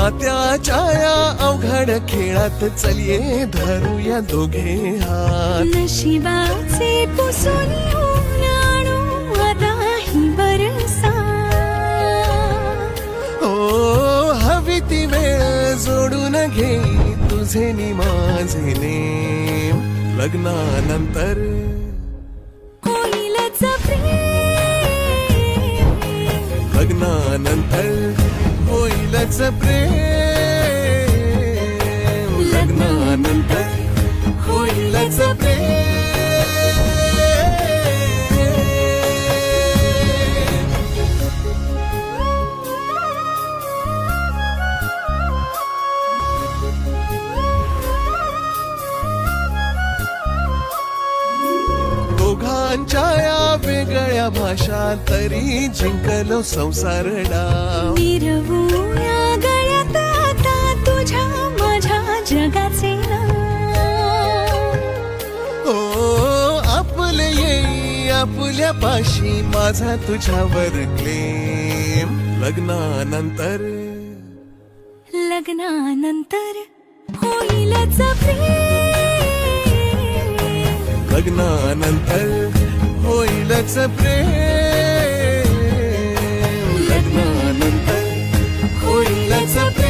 नात्याच्या या अवघड खेळात चलिये धरूया दोघे हात. नशिबाचे पुसून आणू आता ही बरसा. ओ हवी ती वेळ जोडून घे तुझे नि माझे नेम. लग्नानंतर होईलच प्रेम. लग्नानंतर होईलच प्रेम. लग्नानंतर होईलच प्रेम. दोघांच्या या वेगळ्या भाषा तरी जिंकलो संसार डाव. विरवूया गळ्यात आता तुझ्या माझ्या जगाचे नाव. ओ आपले येई आपल्या पाशी माझा तुझ्यावर क्लेम. लग्नानंतर लग्नानंतर होईलच प्रेम. लग्नानंतर होईलच प्रेम. लग्नानंतर होईलच प्रेम.